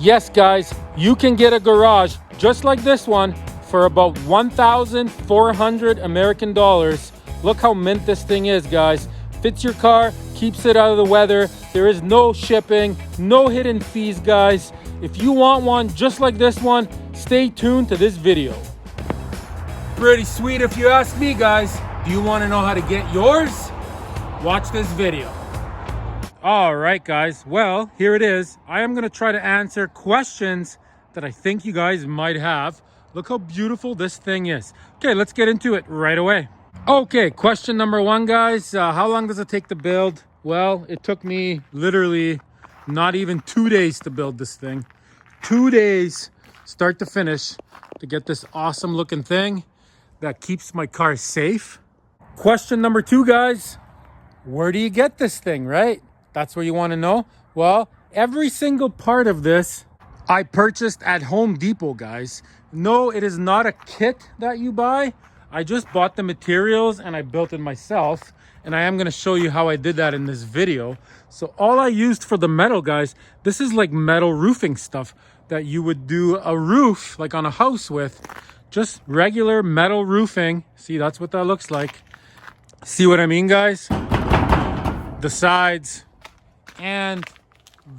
Yes, guys, you can get a garage just like this one for about 1,400 American dollars. Look how mint this thing is, guys. Fits your car, keeps it out of the weather. There is no shipping, no hidden fees, guys. If you want one just like this one, stay tuned to this video. Pretty sweet if you ask me, guys. Do you want to know how to get yours? Watch this video. All right, guys. Well, here it is. I am going to try to answer questions that I think you guys might have. Look how beautiful this thing is. Okay, let's get into it right away. Okay, question number one, guys. How long does it take to build? Well, it took me literally not even 2 days to build this thing. 2 days, start to finish, to get this awesome looking thing that keeps my car safe. Question number two, guys. Where do you get this thing, right? That's what you want to know. Well, every single part of this I purchased at Home Depot, guys. No, it is not a kit that you buy. I just bought the materials and I built it myself. And I am going to show you how I did that in this video. So all I used for the metal, guys, this is like metal roofing stuff that you would do a roof like on a house with. Just regular metal roofing. See, that's what that looks like. See what I mean, guys? The sides and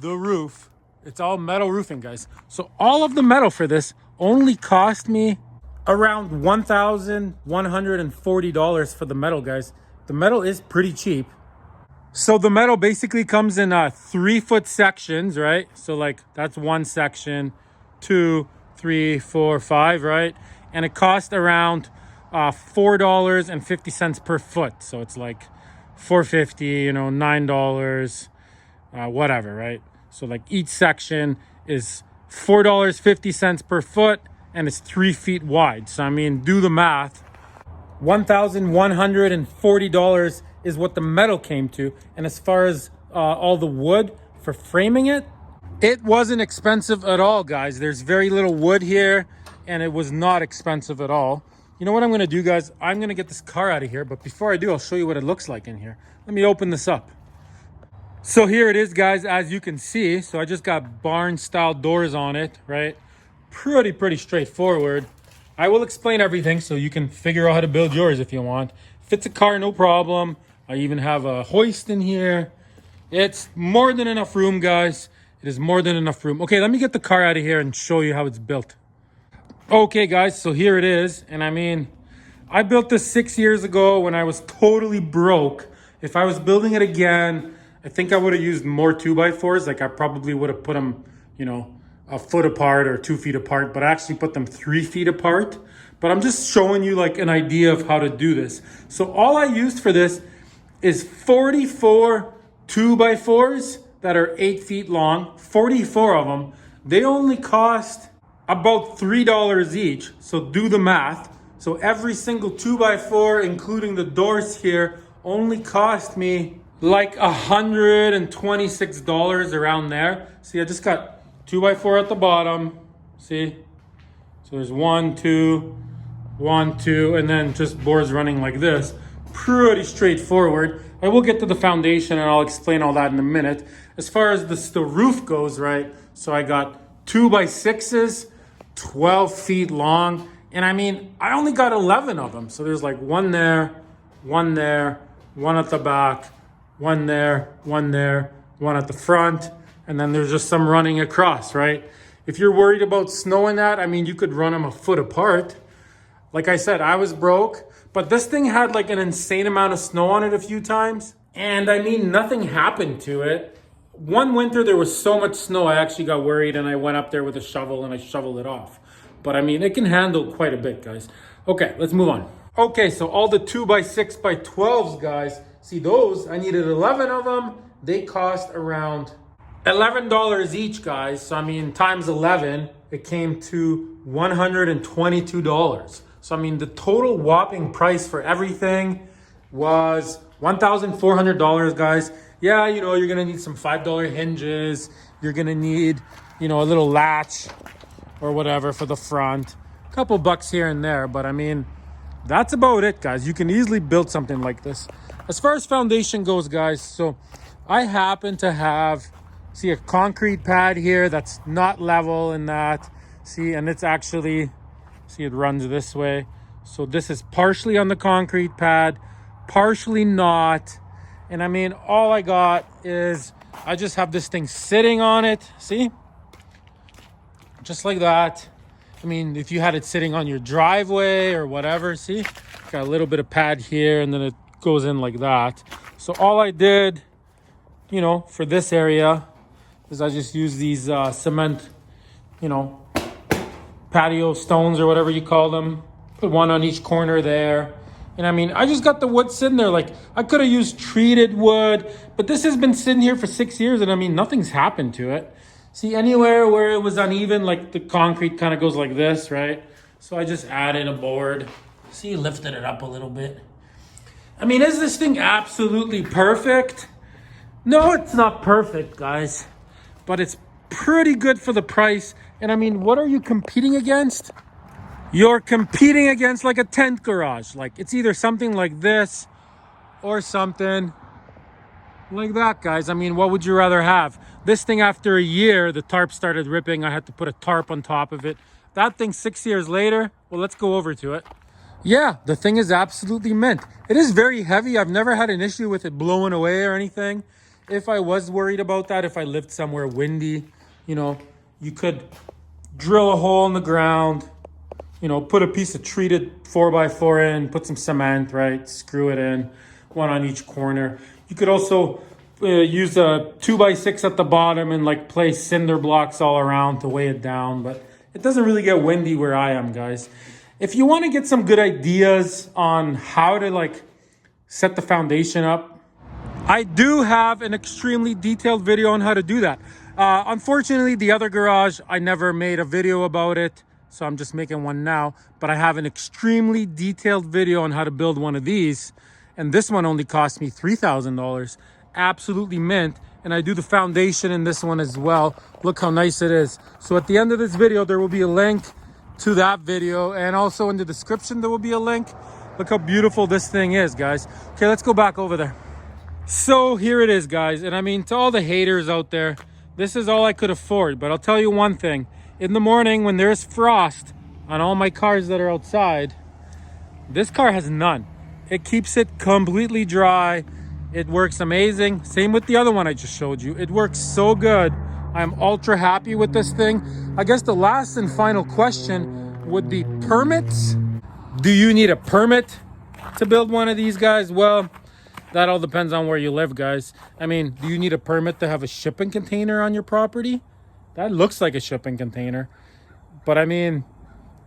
the roof, it's all metal roofing, guys. So all of the metal for this only cost me around $1,140 for the metal, guys. The metal is pretty cheap. So the metal basically comes in 3-foot sections, right? So like that's one section, 2, 3, 4, 5, right? And it cost around $4.50 per foot. So it's like $4.50, $9, whatever, right? So like each section is $4.50 per foot and it's 3 feet wide. So I mean, do the math. $1,140 is what the metal came to. And as far as all the wood for framing it, it wasn't expensive at all, guys. There's very little wood here and it was not expensive at all. You know what I'm going to do, guys? I'm going to get this car out of here. But before I do, I'll show you what it looks like in here. Let me open this up. So here it is, guys, as you can see. So I just got barn style doors on it, right? Pretty straightforward. I will explain everything so you can figure out how to build yours if you want. Fits a car, no problem. I even have a hoist in here. It's more than enough room, guys. It is more than enough room. Okay, let me get the car out of here and show you how it's built. Okay, guys, so here it is. And I mean, I built this 6 years ago when I was totally broke. If I was building it again, I think I would have used more 2x4s. Like I probably would have put them, a foot apart or 2 feet apart, but I actually put them 3 feet apart. But I'm just showing you like an idea of how to do this. So all I used for this is 44 2x4s that are 8 feet long, 44 of them. They only cost about $3 each. So do the math. So every single 2x4, including the doors here, only cost me like $126 around there. See, I just got 2x4 at the bottom. See? So there's 1, 2, 1, 2, and then just boards running like this. Pretty straightforward. I will get to the foundation and I'll explain all that in a minute. As far as the roof goes, right? So I got 2x6s, 12 feet long. And I mean, I only got 11 of them. So there's like one there, one at the back, one there, one at the front. And then there's just some running across, right? If you're worried about snow in that, I mean, you could run them a foot apart. Like I said, I was broke, but this thing had like an insane amount of snow on it a few times. And I mean, nothing happened to it. One winter, there was so much snow, I actually got worried and I went up there with a shovel and I shoveled it off. But I mean, it can handle quite a bit, guys. Okay, let's move on. Okay, so all the 2x6x12s, guys, see those, I needed 11 of them. They cost around $11 each, guys. So I mean, times 11, it came to $122. So I mean, the total whopping price for everything was $1,400, guys. Yeah, you're gonna need some $5 hinges. You're gonna need, a little latch or whatever for the front. A couple bucks here and there, but I mean, that's about it, guys. You can easily build something like this. As far as foundation goes, guys, so I happen to have See a concrete pad here that's not level in that. See, and it's actually, see, it runs this way. So this is partially on the concrete pad, partially not. And I mean, all I got is, I just have this thing sitting on it. See? Just like that. I mean, if you had it sitting on your driveway or whatever, see? Got a little bit of pad here and then it goes in like that. So all I did, you know, for this area is I just use these cement, you know, patio stones or whatever you call them. Put one on each corner there. And I mean, I just got the wood sitting there. Like, I could have used treated wood, but this has been sitting here for 6 years and I mean, nothing's happened to it. See, anywhere where it was uneven, like the concrete kind of goes like this, right? So I just added a board. See, lifted it up a little bit. I mean, is this thing absolutely perfect? No, it's not perfect, guys, but it's pretty good for the price. And I mean, what are you competing against? You're competing against like a tent garage. Like, it's either something like this or something like that, guys. I mean, what would you rather have? This thing, after a year, the tarp started ripping. I had to put a tarp on top of it. That thing 6 years later, well, let's go over to it. Yeah, the thing is absolutely mint. It is very heavy. I've never had an issue with it blowing away or anything. If I was worried about that, if I lived somewhere windy, you know, you could drill a hole in the ground, you know, put a piece of treated 4x4 in, put some cement, right? Screw it in, one on each corner. You could also use a 2x6 at the bottom and like place cinder blocks all around to weigh it down. But it doesn't really get windy where I am, guys. If you want to get some good ideas on how to like set the foundation up, I do have an extremely detailed video on how to do that. Unfortunately, the other garage, I never made a video about it, so I'm just making one now. But I have an extremely detailed video on how to build one of these. And this one only cost me $3,000. Absolutely mint. And I do the foundation in this one as well. Look how nice it is. So at the end of this video, there will be a link to that video. And also in the description, there will be a link. Look how beautiful this thing is, guys. Okay, let's go back over there. So here it is, guys. And I mean, to all the haters out there, this is all I could afford. But I'll tell you one thing. In the morning, when there's frost on all my cars that are outside, this car has none. It keeps it completely dry. It works amazing. Same with the other one I just showed you. It works so good. I'm ultra happy with this thing. I guess the last and final question would be permits. Do you need a permit to build one of these, guys? Well, that all depends on where you live, guys. I mean, do you need a permit to have a shipping container on your property? That looks like a shipping container. But I mean,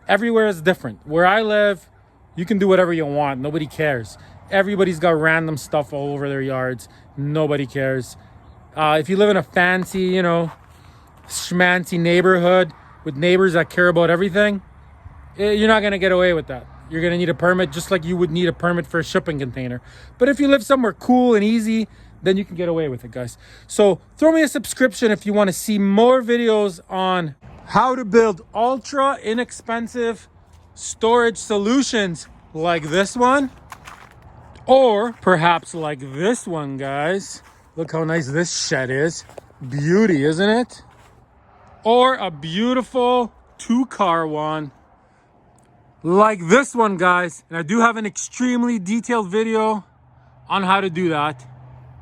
everywhere is different. Where I live, you can do whatever you want. Nobody cares. Everybody's got random stuff all over their yards. Nobody cares. If you live in a fancy, you know, schmancy neighborhood with neighbors that care about everything, you're not going to get away with that. You're going to need a permit just like you would need a permit for a shipping container. But if you live somewhere cool and easy, then you can get away with it, guys. So throw me a subscription if you want to see more videos on how to build ultra inexpensive storage solutions like this one, or perhaps like this one, guys. Look how nice this shed is. Beauty, isn't it? Or a beautiful 2-car one like this one, guys. And I do have an extremely detailed video on how to do that.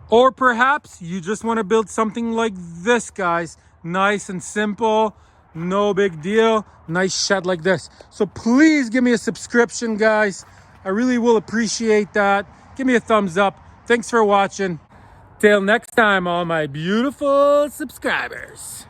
Or perhaps you just want to build something like this, guys. Nice and simple, no big deal. Nice shed like this. So please give me a subscription, guys. I really will appreciate that. Give me a thumbs up. Thanks for watching. Till next time, all my beautiful subscribers.